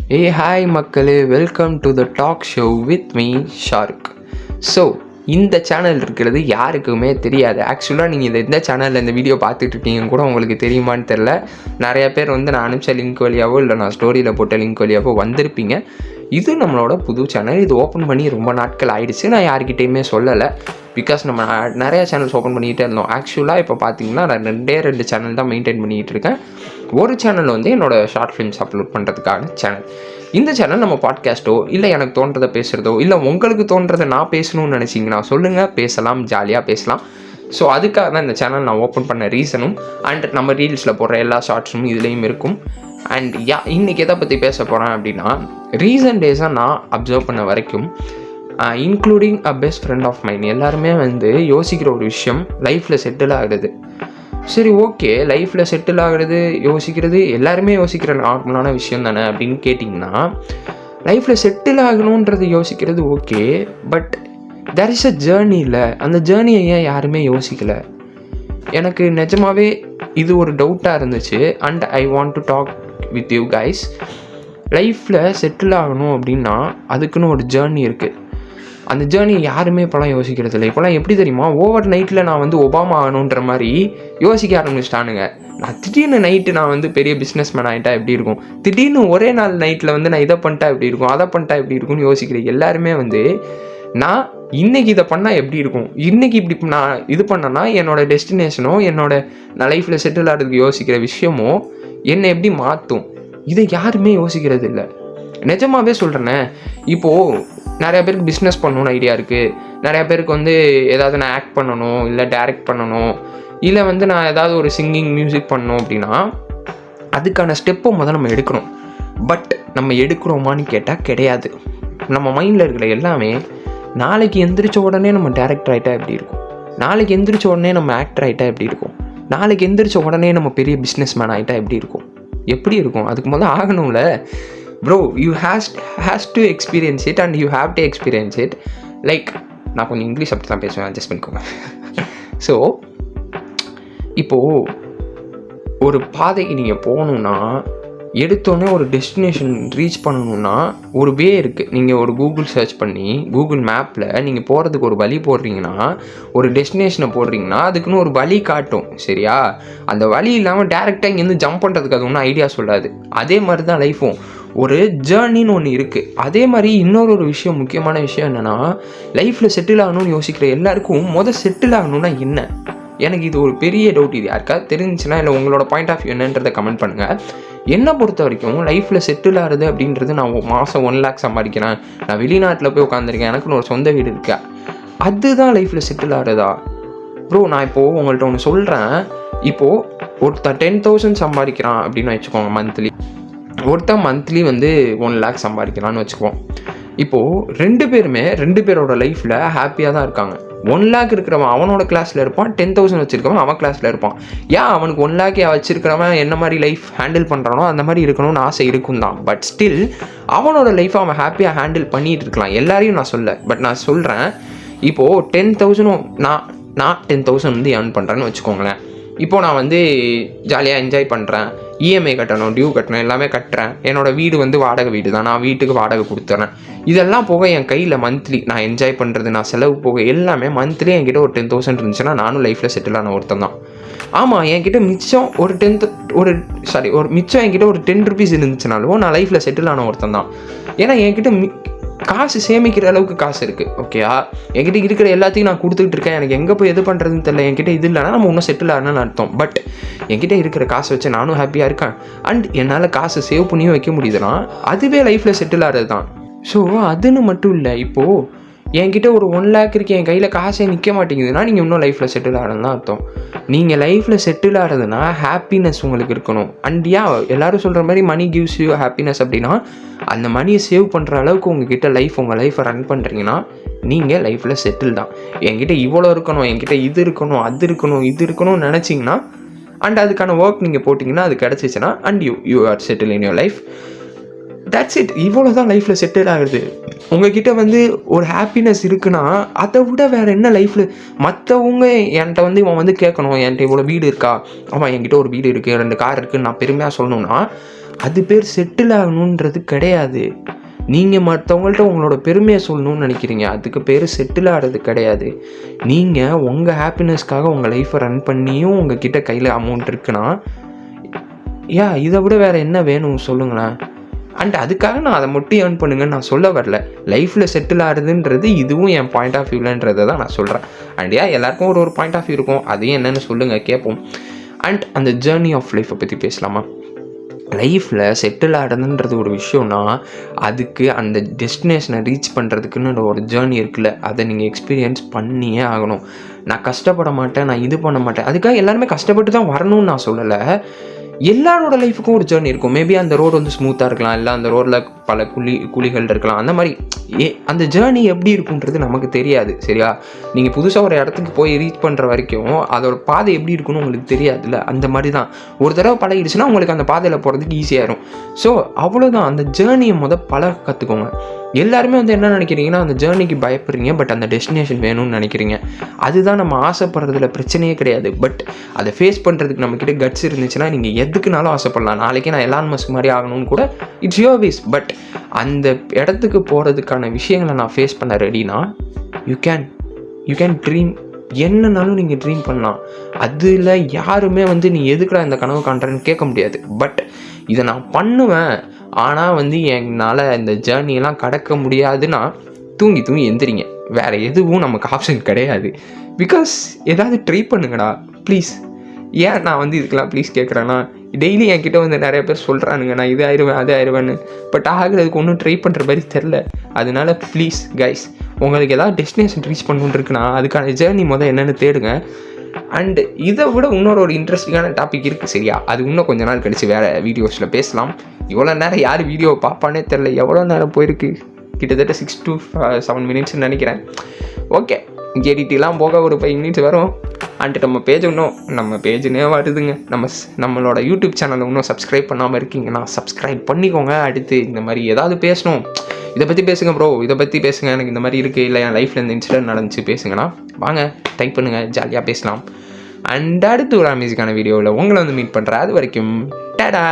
Hi மக்களே, welcome to the talk show with me Shahrukh. So இந்த channel இருக்கிறது யாருக்குமே தெரியாது. ஆக்சுவலாக நீங்கள் இந்த சேனலில் இந்த வீடியோ பார்த்துட்ருக்கீங்கன்னு கூட உங்களுக்கு தெரியுமான்னு தெரில. நிறையா பேர் நான் அனுப்பிச்ச லிங்க் வழியாவோ இல்லை நான் ஸ்டோரியில் போட்ட லிங்க் வழியாவோ வந்திருப்பீங்க. இது நம்மளோட புது சேனல். இது ஓப்பன் பண்ணி ரொம்ப நாட்கள் ஆகிடுச்சு. நான் யார்கிட்டையுமே சொல்லலை. பிகாஸ் நம்ம நிறையா சேனல்ஸ் ஓப்பன் பண்ணிகிட்டே இருந்தோம். ஆக்சுவலாக இப்போ பார்த்தீங்கன்னா நான் ரெண்டு சேனல் தான் மெயின்டைன் பண்ணிகிட்டு இருக்கேன். ஒரு சேனல் என்னோடய ஷார்ட் ஃபிலிம்ஸ் அப்லோட் பண்ணுறதுக்கான சேனல். இந்த சேனல் நம்ம பாட்காஸ்ட்டோ இல்லை எனக்கு தோன்றதை பேசுகிறதோ இல்லை உங்களுக்கு தோன்றதை நான் பேசணும்னு நினச்சிங்கன்னா சொல்லுங்கள், பேசலாம், ஜாலியாக பேசலாம். ஸோ அதுக்காக தான் இந்த சேனல் நான் ஓப்பன் பண்ண ரீசனும் அண்ட் நம்ம ரீல்ஸில் போடுற எல்லா ஷார்ட்ஸும் இதுலேயும் இருக்கும். அண்ட் இன்றைக்கி எதை பற்றி பேச போகிறேன் அப்படின்னா, ரீசன்ட் டேஸாக நான் அப்சர்வ் பண்ண வரைக்கும் including a best friend of mind எல்லாருமே யோசிக்கிற ஒரு விஷயம் லைஃப்பில் செட்டில் ஆகுது. சரி, ஓகே, லைஃப்பில் செட்டில் ஆகிறது யோசிக்கிறது எல்லாருமே யோசிக்கிற நார்மலான விஷயம் தானே அப்படின்னு கேட்டிங்கன்னா, லைஃப்பில் செட்டில் ஆகணுன்றது யோசிக்கிறது okay, but there is a journey. இல்லை, அந்த ஜேர்னியை ஏன் யாருமே யோசிக்கலை? எனக்கு நிஜமாகவே இது ஒரு டவுட்டாக இருந்துச்சு. And I want to talk with you guys. லைஃப்பில் செட்டில் ஆகணும் அப்படின்னா அதுக்குன்னு ஒரு ஜேர்னி இருக்குது. அந்த ஜேர்னி யாருமே இப்போலாம் யோசிக்கிறது இல்லை. இப்போலாம் எப்படி தெரியுமா, ஓவர் நைட்டில் நான் ஒபாமா ஆகணுன்ற மாதிரி யோசிக்க ஆரம்பிச்சிட்டானுங்க. நான் திடீர்னு நைட்டு நான் பெரிய பிஸ்னஸ் மேன் ஆகிட்டா எப்படி இருக்கும், திடீர்னு ஒரே நாள் நைட்டில் நான் இதை பண்ணிட்டா எப்படி இருக்கும், அதை பண்ணிட்டா எப்படி இருக்கும்னு யோசிக்கிறேன். எல்லாருமே நான் இன்றைக்கி இதை பண்ணால் எப்படி இருக்கும், இன்றைக்கி இப்படி நான் இது பண்ணேன்னா என்னோடய டெஸ்டினேஷனோ நான் லைஃப்பில் செட்டில் ஆகிறதுக்கு யோசிக்கிற விஷயமோ என்னை எப்படி மாற்றும், இதை யாருமே யோசிக்கிறது இல்லை. நிஜமாகவே சொல்கிறேன்னே. இப்போது நிறையா பேருக்கு பிஸ்னஸ் பண்ணணுன்னு ஐடியா இருக்குது. நிறையா பேருக்கு ஏதாவது நான் ஆக்ட் பண்ணணும், இல்லை டைரக்ட் பண்ணணும், இல்லை நான் ஏதாவது ஒரு சிங்கிங் மியூசிக் பண்ணணும் அப்படின்னா அதுக்கான ஸ்டெப்பை நம்ம எடுக்கணும். பட் நம்ம எடுக்கிறோமான்னு கேட்டால் கிடையாது. நம்ம மைண்டில் இருக்கிற எல்லாமே நாளைக்கு எந்திரிச்ச உடனே நம்ம டைரக்டர் ஆகிட்டா எப்படி இருக்கும், நாளைக்கு எந்திரிச்ச உடனே நம்ம ஆக்டர் ஆகிட்டா எப்படி இருக்கும், நாளைக்கு எந்திரிச்ச உடனே நம்ம பெரிய பிஸ்னஸ் மேன் ஆகிட்டா எப்படி இருக்கும், எப்படி இருக்கும்? அதுக்கு முதல்ல ஆகணும்ல bro. You has to experience it and you have to experience it. Like, நான் கொஞ்சம் இங்கிலீஷ் அப்படி தான் பேசுவேன், அட்ஜஸ்ட் பண்ணிக்கோங்க. ஸோ இப்போது ஒரு பாதைக்கு நீங்கள் போகணுன்னா, எடுத்தோடனே ஒரு டெஸ்டினேஷன் ரீச் பண்ணணுன்னா ஒரு வே இருக்குது. நீங்கள் ஒரு கூகுள் சர்ச் பண்ணி கூகுள் மேப்பில் நீங்கள் போகிறதுக்கு ஒரு வழி போடுறீங்கன்னா, ஒரு டெஸ்டினேஷனை போடுறீங்கன்னா அதுக்குன்னு ஒரு வழி காட்டும், சரியா? அந்த வழி இல்லாமல் டேரெக்டாக இங்கேருந்து ஜம்ப் பண்ணுறதுக்கு அது ஒன்றும் ஐடியா சொல்லாது. அதே மாதிரி தான் லைஃப்பும் ஒரு ஜேர்னின்னு ஒன்று இருக்குது. அதே மாதிரி இன்னொரு விஷயம், முக்கியமான விஷயம் என்னென்னா, லைஃப்பில் செட்டில் ஆகணும்னு யோசிக்கிற எல்லாருக்கும் செட்டில் ஆகணும்னா என்ன? எனக்கு இது ஒரு பெரிய டவுட். இது யாருக்காவது தெரிஞ்சுன்னா இல்லை உங்களோட பாயிண்ட் ஆஃப் வியூ என்னன்றதை கமெண்ட் பண்ணுங்கள். என்னை பொறுத்த வரைக்கும் லைஃப்பில் செட்டில் ஆகுது அப்படின்றது, நான் மாதம் 1 lakh சம்பாதிக்கிறேன், நான் வெளிநாட்டில் போய் உட்காந்துருக்கேன், எனக்குன்னு ஒரு சொந்த வீடு இருக்கேன், அதுதான் லைஃப்பில் செட்டில் ஆகுறதா? ப்ரோ, நான் இப்போது உங்கள்கிட்ட ஒன்று சொல்கிறேன். இப்போது ஒருத்தர் 10,000 சம்பாதிக்கிறான் அப்படின்னு வச்சுக்கோங்க மந்த்லி. ஒருத்தர் மந்த்லி 1 lakh சம்பாதிக்கிறான்னு வச்சுக்குவோம். இப்போது ரெண்டு பேரோட லைஃப்பில் ஹாப்பியாக தான் இருக்காங்க. 1 lakh இருக்கிறவன் அவனோட கிளாஸில் இருப்பான், 10,000 வச்சுருக்கவன் அவன் கிளாஸில் இருப்பான். ஏன் அவனுக்கு 1 lakh வச்சுருக்கிறவன் என்ன மாதிரி லைஃப் ஹேண்டில் பண்ணுறானோ அந்த மாதிரி இருக்கணும்னு ஆசை இருக்கும் தான். பட் ஸ்டில் அவனோட லைஃப்பை அவன் ஹாப்பியாக ஹேண்டில் பண்ணிகிட்டு இருக்கலாம். எல்லாரையும் நான் சொல்ல, பட் நான் சொல்கிறேன். இப்போது 10,000 நான் 10,000 ஏர்ன் பண்ணுறேன்னு வச்சுக்கோங்களேன். இப்போது நான் ஜாலியாக என்ஜாய் பண்ணுறேன், இஎம்ஐ கட்டணும், டியூ கட்டணும், எல்லாமே கட்டுறேன். என்னோடய வீடு வாடகை வீடு தான், நான் வீட்டுக்கு வாடகை கொடுத்துறேன். இதெல்லாம் போக என் கையில் மந்த்லி நான் என்ஜாய் பண்ணுறது, நான் செலவு போக எல்லாமே மந்த்லி என்கிட்ட ஒரு 10,000 இருந்துச்சுன்னா நானும் லைஃப்பில் செட்டில் ஆன ஒருத்தன் தான். ஆமாம், என்கிட்ட மிச்சம் என்கிட்ட ஒரு 10 rupees இருந்துச்சுனாலும் நான் லைஃப்பில் செட்டில் ஆன ஒருத்தன் தான். ஏன்னா என்கிட்ட காசு சேமிக்கிற அளவுக்கு காசு இருக்குது, ஓகேயா? என்கிட்ட இருக்கிற எல்லாத்தையும் நான் கொடுத்துக்கிட்டு இருக்கேன். எனக்கு எங்கே போய் எது பண்ணுறதுன்னு தெரியல. என்கிட்ட இது இல்லைனா நம்ம இன்னும் செட்டில் ஆகணும்னு அர்த்தம். பட் என்கிட்ட இருக்கிற காசை வச்சு நானும் ஹாப்பியாக இருக்கேன். அண்ட் என்னால் காசை சேவ் பண்ணியும் வைக்க முடியுதுன்னா அதுவே லைஃப்பில் செட்டில் ஆகிறது தான். ஸோ அதுன்னு மட்டும் இல்லை. இப்போது என்கிட்ட ஒரு 1 lakh இருக்கு, என் கையில் காசே நிற்க மாட்டேங்குதுன்னா நீங்கள் இன்னும் லைஃப்பில் செட்டில் ஆகிறது தான் அர்த்தம். நீங்கள் லைஃப்பில் செட்டில் ஆகிறதுனா ஹாப்பினஸ் உங்களுக்கு இருக்கணும். அண்ட் எல்லோரும் சொல்கிற மாதிரி மணி கிவ்ஸ் யூ ஹாப்பினஸ் அப்படின்னா, அந்த மணியை சேவ் பண்ணுற அளவுக்கு உங்ககிட்ட உங்கள் லைஃப்பை ரன் பண்ணுறீங்கன்னா நீங்கள் லைஃப்பில் செட்டில் தான். என்கிட்ட இவ்வளோ இருக்கணும், என்கிட்ட இது இருக்கணும், அது இருக்கணும், இது இருக்கணும்னு நினச்சிங்கன்னா அண்ட் அதுக்கான ஒர்க் நீங்கள் போட்டிங்கன்னா அது கிடச்சிச்சின்னா and you are settle in your life. That's it. இவ்வளோ தான் லைஃப்பில் செட்டில் ஆகுது. உங்ககிட்ட ஒரு ஹாப்பினஸ் இருக்குன்னா அதை விட வேறு என்ன லைஃப்பில்? மற்றவங்க என்கிட்ட இவன் கேட்கணும், என்கிட்ட இவ்வளோ வீடு இருக்கா, ஆமாம் என்கிட்ட ஒரு வீடு இருக்குது, 2 கார் இருக்குதுன்னு நான் பெருமையாக சொல்லணும்னா அது பேர் செட்டில் ஆகணுன்றது கிடையாது. நீங்கள் மற்றவங்கள்ட்ட உங்களோட பெருமையை சொல்லணும்னு நினைக்கிறீங்க, அதுக்கு பேர் செட்டில் ஆகிறது கிடையாது. நீங்கள் உங்கள் ஹாப்பினஸ்க்காக உங்கள் லைஃப்பை ரன் பண்ணியும் உங்கள் கிட்ட கையில் அமௌண்ட் இருக்குன்னா இதை விட வேறு என்ன வேணும் சொல்லுங்களேன். அண்ட் அதுக்காக நான் அதை மட்டும் ஏர்ன் பண்ணுங்கன்னு நான் சொல்ல வரல. லைஃப்பில் செட்டில் ஆகுதுன்றது இதுவும் என் பாயிண்ட் ஆஃப் வியூலன்றதை தான் நான் சொல்கிறேன். அண்ட் எல்லாருக்கும் ஒரு பாயிண்ட் ஆஃப் வியூ இருக்கும், அதையும் என்னென்னு சொல்லுங்கள் கேட்போம். அண்ட் அந்த ஜேர்னி ஆஃப் லைஃப்பை பற்றி பேசலாமா? லைஃப்பில் செட்டில் ஆகுதுன்றது ஒரு விஷயம்னா அதுக்கு அந்த டெஸ்டினேஷனை ரீச் பண்ணுறதுக்குன்னு ஒரு ஜேர்னி இருக்குல்ல, அதை நீங்கள் எக்ஸ்பீரியன்ஸ் பண்ணியே ஆகணும். நான் கஷ்டப்பட மாட்டேன், நான் இது பண்ண மாட்டேன், அதுக்காக எல்லாருமே கஷ்டப்பட்டு தான் வரணும்னு நான் சொல்லலை. எல்லாரோட லைஃபுக்கும் ஒரு ஜேர்னி இருக்கும். மேபி அந்த ரோடு வந்து ஸ்மூத்தாக இருக்கலாம், இல்லை அந்த ரோடில் பல குழிகள் இருக்கலாம். அந்த மாதிரி அந்த ஜேர்னி எப்படி இருக்குன்றது நமக்கு தெரியாது. சரியா? நீங்கள் புதுசாக ஒரு இடத்துக்கு போய் ரீச் பண்ணுற வரைக்கும் அதோட பாதை எப்படி இருக்குன்னு உங்களுக்கு தெரியாதுல்ல. அந்த மாதிரி தான் ஒரு தடவை பழகிடுச்சுன்னா உங்களுக்கு அந்த பாதையில் போகிறதுக்கு ஈஸியாகிடும். ஸோ அவ்வளோதான், அந்த ஜேர்னியை பழக கற்றுக்கோங்க. எல்லாருமே வந்து என்ன நினைக்கிறீங்கன்னா, அந்த ஜேர்னிக்கு பயப்படுறீங்க, பட் அந்த டெஸ்டினேஷன் வேணும்னு நினைக்கிறீங்க. அதுதான் நம்ம ஆசைப்படுறதுல பிரச்சனையே கிடையாது. பட் அதை ஃபேஸ் பண்ணுறதுக்கு நம்மக்கிட்ட கட்ஸ் இருந்துச்சுன்னா நீங்கள் எதுக்குனாலும் ஆசைப்படலாம். நாளைக்கே நான் எலான் மஸ்க் மாதிரி ஆகணும்னு கூட இட்ஸ் யுவர் விஷ். பட் அந்த இடத்துக்கு போகிறதுக்கான விஷயங்களை நான் ஃபேஸ் பண்ண ரெடினா யூ கேன் ட்ரீம். என்னன்னாலும் நீங்கள் ட்ரீம் பண்ணலாம். அதில் யாருமே வந்து நீ எதுக்குடா இந்த கனவு காண்றேன்னு கேட்க முடியாது. பட் இதை நான் பண்ணுவேன், ஆனால் வந்து என்னால் இந்த ஜேர்னியெல்லாம் கடக்க முடியாதுன்னா தூங்கி எந்திரிங்க. வேறு எதுவும் நமக்கு ஆப்ஷன் கிடையாது. பிகாஸ் ஏதாவது ட்ரை பண்ணுங்கடா ப்ளீஸ். ஏன் நான் வந்து இதுக்கெல்லாம் ப்ளீஸ் கேட்குறேன்னா, டெய்லி என்கிட்ட வந்து நிறைய பேர் சொல்கிறானுங்க நான் இது ஆயிடுவேன் அது ஆயிடுவேன்னு. பட் ஆகிறதுக்கு ஒன்றும் ட்ரை பண்ணுற மாதிரி தெரில. அதனால ப்ளீஸ் கைஸ், உங்களுக்கு ஏதாவது டெஸ்டினேஷன் ரீச் பண்ணணுன்னு இருக்குன்னா அதுக்கான ஜேர்னி என்னென்னு தேடுங்க. அண்டு இதை விட இன்னொரு இன்ட்ரெஸ்டிங்கான டாபிக் இருக்குது. சரியா? அது இன்னும் கொஞ்ச நாள் கழிச்சு வேறு வீடியோஸில் பேசலாம். இவ்வளோ நேரம் யார் வீடியோவை பார்ப்பானே தெரில. எவ்வளோ நேரம் போயிருக்கு? கிட்டத்தட்ட 6 to 7 மினிட்ஸ்ன்னு நினைக்கிறேன். ஓகே, எடிட்டெலாம் போக ஒரு 5 மினிட்ஸ் வரும். அண்டு நம்ம பேஜுன்னே வருதுங்க. நம்மளோட யூடியூப் சேனலை இன்னும் சப்ஸ்கிரைப் பண்ணாமல் இருக்கீங்கன்னா சப்ஸ்கிரைப் பண்ணிக்கோங்க. அடுத்து இந்த மாதிரி ஏதாவது பேசணும், இதை பற்றி பேசுங்க ப்ரோ, இதை பற்றி பேசுங்க, எனக்கு இந்த மாதிரி இருக்குது, இல்லை என் லைஃப்பில் இந்த இன்சிடென்ட் நடந்துச்சு பேசுங்கன்னா வாங்க டைப் பண்ணுங்கள், ஜாலியாக பேசலாம். அண்ட் அடுத்து ஒரு அமேசிங்கான வீடியோவில் உங்களை வந்து மீட் பண்ணுறேன். அது வரைக்கும் டாடா.